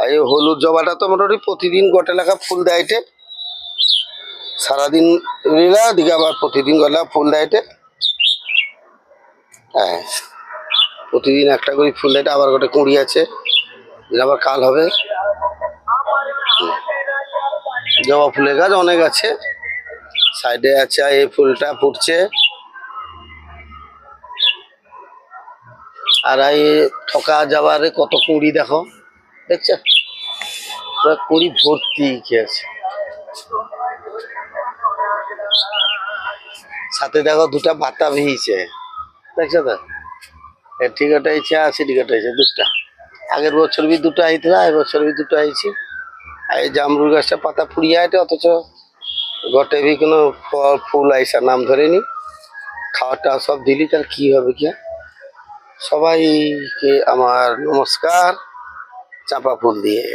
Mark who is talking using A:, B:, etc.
A: আর এই হলুদ জবাটা তো মোটামুটি প্রতিদিন গোটা লেখা ফুল দেয়টে, সারাদিন লীলা দিকে আবার প্রতিদিন গলা ফুল দেয়টে। হ্যাঁ, প্রতিদিন একটা করে ফুল দেয়টে। আবার গোটে কুঁড়ি আছে, আবার কাল হবে। জবা ফুলের গাছ অনেক আছে, সাইডে আছে এই ফুলটা ফুটছে। আর এই ঠকা যাবার কত কুঁড়ি দেখো, দেখছো পুরো কুঁড়ি ভর্তি কি আছে। সাথে দেখো দুটা পাতা ভিজছে, দেখছো তো। এটিকাটা হয়েছে আর সেটিকাটা হয়েছে দুটা। আগের বছর বি দুটো আইছিল, এই বছর বি দুটো আইছি। আর এই জামরুল গাছটা পাতা ফুরিয়ে আইটে, অথচ গটে বি কোনো ফল ফুল আইসা নাম ধরেনি। খাওয়াটা সব দিলি, তার কি হবে কি। সবাইকে আমার নমস্কার চাঁপা ফুল দিয়ে।